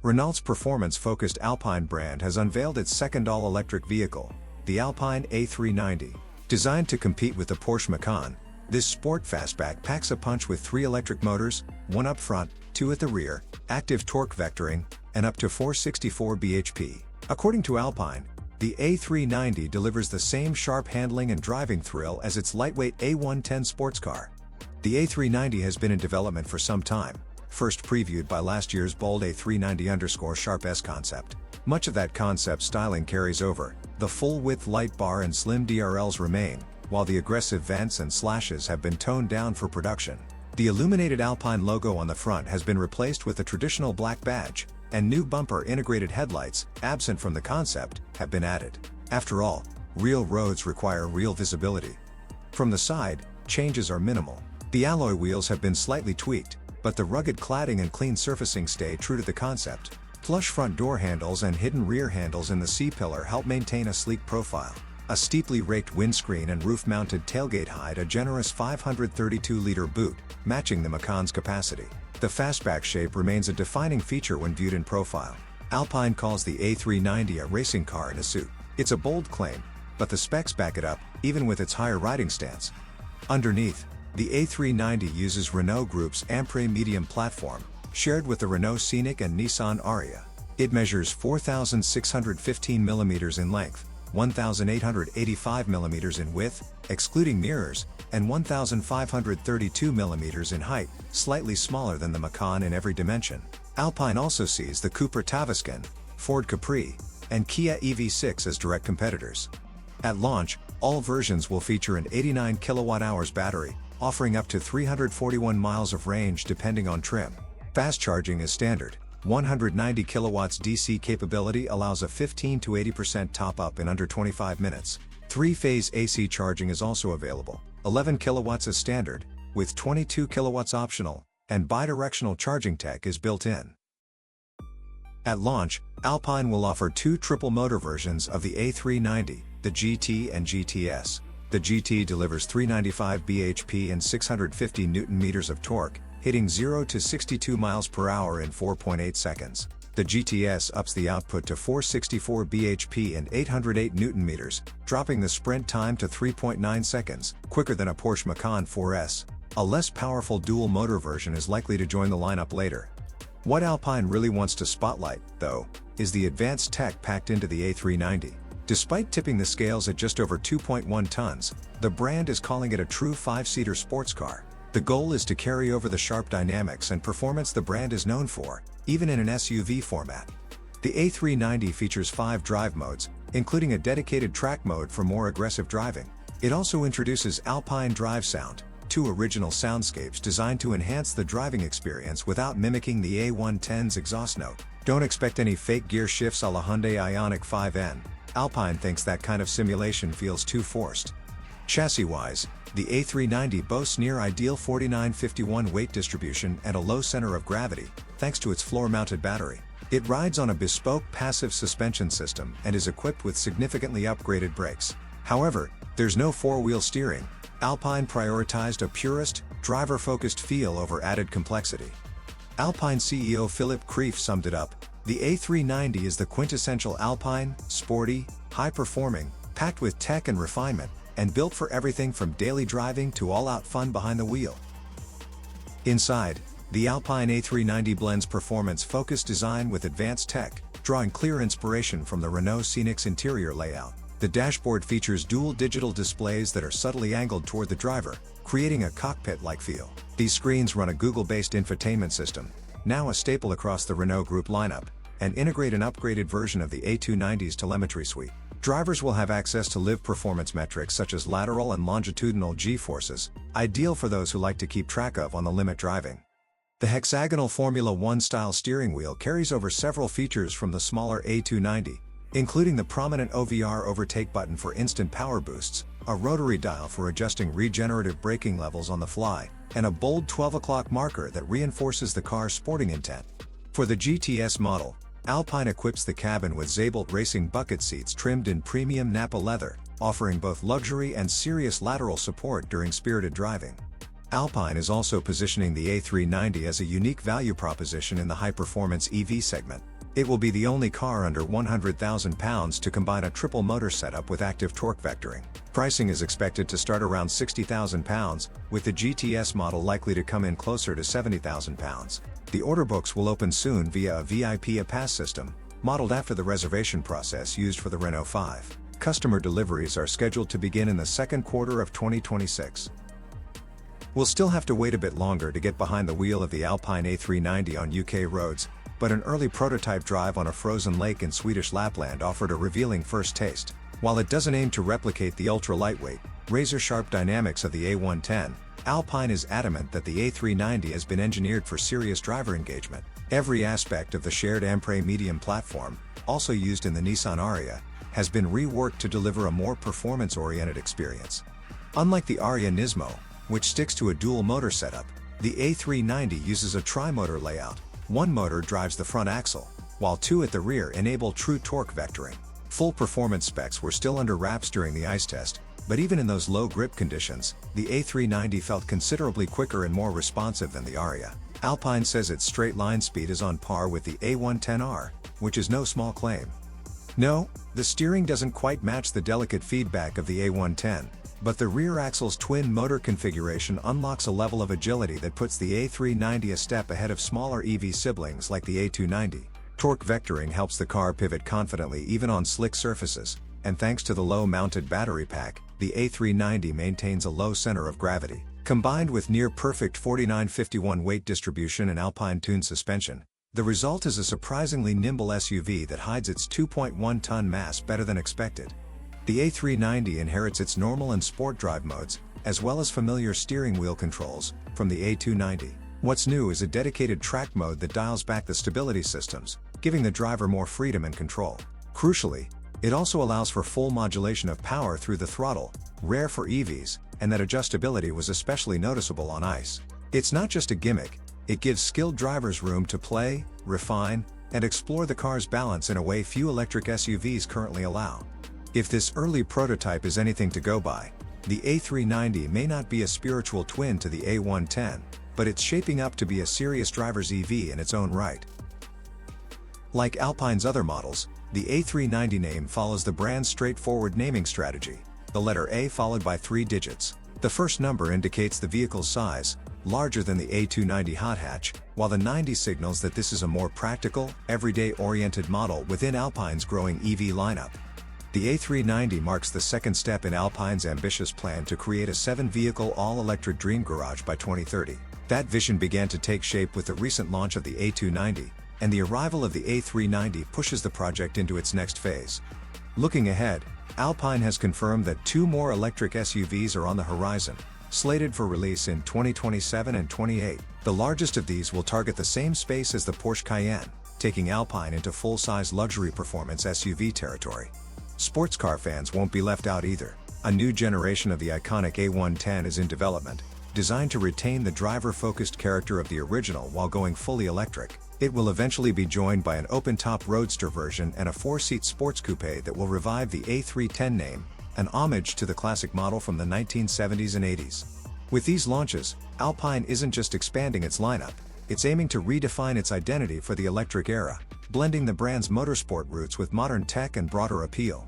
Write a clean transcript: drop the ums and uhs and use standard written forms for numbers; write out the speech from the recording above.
Renault's performance-focused Alpine brand has unveiled its second all-electric vehicle, the Alpine A390. Designed to compete with the Porsche Macan, this sport fastback packs a punch with 3 electric motors, 1 up front, 2 at the rear, active torque vectoring, and up to 464 bhp. According to Alpine, the A390 delivers the same sharp handling and driving thrill as its lightweight A110 sports car. The A390 has been in development for some time, first previewed by last year's bold A390_Sharp S concept. Much of that concept styling carries over. The full-width light bar and slim DRLs remain, while the aggressive vents and slashes have been toned down for production. The illuminated Alpine logo on the front has been replaced with a traditional black badge, and new bumper-integrated headlights, absent from the concept, have been added. After all, real roads require real visibility. From the side, changes are minimal. The alloy wheels have been slightly tweaked, but the rugged cladding and clean surfacing stay true to the concept. Plush front door handles and hidden rear handles in the C-pillar help maintain a sleek profile. A steeply raked windscreen and roof-mounted tailgate hide a generous 532-liter boot, matching the Macan's capacity. The fastback shape remains a defining feature when viewed in profile. Alpine calls the A390 a racing car in a suit. It's a bold claim, but the specs back it up, even with its higher riding stance. Underneath, the A390 uses Renault Group's Ampere medium platform, shared with the Renault Scenic and Nissan Ariya. It measures 4,615 mm in length, 1,885 mm in width, excluding mirrors, and 1,532 mm in height, slightly smaller than the Macan in every dimension. Alpine also sees the Cupra Tavascan, Ford Capri, and Kia EV6 as direct competitors. At launch, all versions will feature an 89 kWh battery, offering up to 341 miles of range depending on trim. Fast charging is standard. 190 kilowatts DC capability allows a 15 to 80% top-up in under 25 minutes. 3-phase AC charging is also available. 11 kilowatts is standard, with 22 kilowatts optional, and bidirectional charging tech is built in. At launch, Alpine will offer 2 triple-motor versions of the A390, the GT and GTS. The GT delivers 395 bhp and 650 Nm of torque, hitting 0 to 62 miles per hour in 4.8 seconds. The GTS ups the output to 464 bhp and 808 Nm, dropping the sprint time to 3.9 seconds, quicker than a Porsche Macan 4S. A less powerful dual-motor version is likely to join the lineup later. What Alpine really wants to spotlight, though, is the advanced tech packed into the A390. Despite tipping the scales at just over 2.1 tons, the brand is calling it a true 5-seater sports car. The goal is to carry over the sharp dynamics and performance the brand is known for, even in an SUV format. The A390 features 5 drive modes, including a dedicated track mode for more aggressive driving. It also introduces Alpine Drive Sound, 2 original soundscapes designed to enhance the driving experience without mimicking the A110's exhaust note. Don't expect any fake gear shifts a la Hyundai Ioniq 5N. Alpine thinks that kind of simulation feels too forced. Chassis-wise, the A390 boasts near-ideal 49/51 weight distribution and a low center of gravity, thanks to its floor-mounted battery. It rides on a bespoke passive suspension system and is equipped with significantly upgraded brakes. However, there's no 4-wheel steering. Alpine prioritized a purist, driver-focused feel over added complexity. Alpine CEO Philipp Krief summed it up: the A390 is the quintessential Alpine, sporty, high-performing, packed with tech and refinement, and built for everything from daily driving to all-out fun behind the wheel. Inside, the Alpine A390 blends performance-focused design with advanced tech, drawing clear inspiration from the Renault Scenic's interior layout. The dashboard features dual digital displays that are subtly angled toward the driver, creating a cockpit-like feel. These screens run a Google-based infotainment system, now a staple across the Renault Group lineup, and integrate an upgraded version of the A290's telemetry suite. Drivers will have access to live performance metrics such as lateral and longitudinal G-forces, ideal for those who like to keep track of on-the-limit driving. The hexagonal Formula One-style steering wheel carries over several features from the smaller A290, including the prominent OVR overtake button for instant power boosts, a rotary dial for adjusting regenerative braking levels on the fly, and a bold 12 o'clock marker that reinforces the car's sporting intent. For the GTS model, Alpine equips the cabin with Zabelt racing bucket seats trimmed in premium Nappa leather, offering both luxury and serious lateral support during spirited driving. Alpine is also positioning the A390 as a unique value proposition in the high-performance EV segment. It will be the only car under £100,000 to combine a triple motor setup with active torque vectoring. Pricing is expected to start around £60,000, with the GTS model likely to come in closer to £70,000. The order books will open soon via a VIP pass system, modeled after the reservation process used for the Renault 5. Customer deliveries are scheduled to begin in the second quarter of 2026. We'll still have to wait a bit longer to get behind the wheel of the Alpine A390 on UK roads, but an early prototype drive on a frozen lake in Swedish Lapland offered a revealing first taste. While it doesn't aim to replicate the ultra-lightweight, razor-sharp dynamics of the A110, Alpine is adamant that the A390 has been engineered for serious driver engagement. Every aspect of the shared Ampere medium platform, also used in the Nissan Ariya, has been reworked to deliver a more performance-oriented experience. Unlike the Ariya Nismo, which sticks to a dual-motor setup, the A390 uses a tri-motor layout. One motor drives the front axle, while two at the rear enable true torque vectoring. Full performance specs were still under wraps during the ICE test, but even in those low grip conditions, the A390 felt considerably quicker and more responsive than the Ariya. Alpine says its straight line speed is on par with the A110R, which is no small claim. No, the steering doesn't quite match the delicate feedback of the A110, but the rear axle's twin-motor configuration unlocks a level of agility that puts the A390 a step ahead of smaller EV siblings like the A290. Torque vectoring helps the car pivot confidently even on slick surfaces, and thanks to the low-mounted battery pack, the A390 maintains a low center of gravity. Combined with near-perfect 49-51 weight distribution and Alpine-tuned suspension, the result is a surprisingly nimble SUV that hides its 2.1-ton mass better than expected. The A390 inherits its normal and sport drive modes, as well as familiar steering wheel controls, from the A290. What's new is a dedicated track mode that dials back the stability systems, giving the driver more freedom and control. Crucially, it also allows for full modulation of power through the throttle, rare for EVs, and that adjustability was especially noticeable on ICE. It's not just a gimmick, it gives skilled drivers room to play, refine, and explore the car's balance in a way few electric SUVs currently allow. If this early prototype is anything to go by, the A390 may not be a spiritual twin to the A110, but it's shaping up to be a serious driver's EV in its own right. Like Alpine's other models, the A390 name follows the brand's straightforward naming strategy, the letter A followed by 3 digits. The first number indicates the vehicle's size, larger than the A290 hot hatch, while the 90 signals that this is a more practical, everyday-oriented model within Alpine's growing EV lineup. The A390 marks the second step in Alpine's ambitious plan to create a 7-vehicle all-electric dream garage by 2030. That vision began to take shape with the recent launch of the A290, and the arrival of the A390 pushes the project into its next phase. Looking ahead, Alpine has confirmed that 2 more electric SUVs are on the horizon, slated for release in 2027 and 28. The largest of these will target the same space as the Porsche Cayenne, taking Alpine into full-size luxury performance SUV territory. Sports car fans won't be left out either. A new generation of the iconic A110 is in development, designed to retain the driver-focused character of the original while going fully electric. It will eventually be joined by an open-top roadster version and a 4-seat sports coupe that will revive the A310 name, an homage to the classic model from the 1970s and 80s. With these launches, Alpine isn't just expanding its lineup, it's aiming to redefine its identity for the electric era, blending the brand's motorsport roots with modern tech and broader appeal.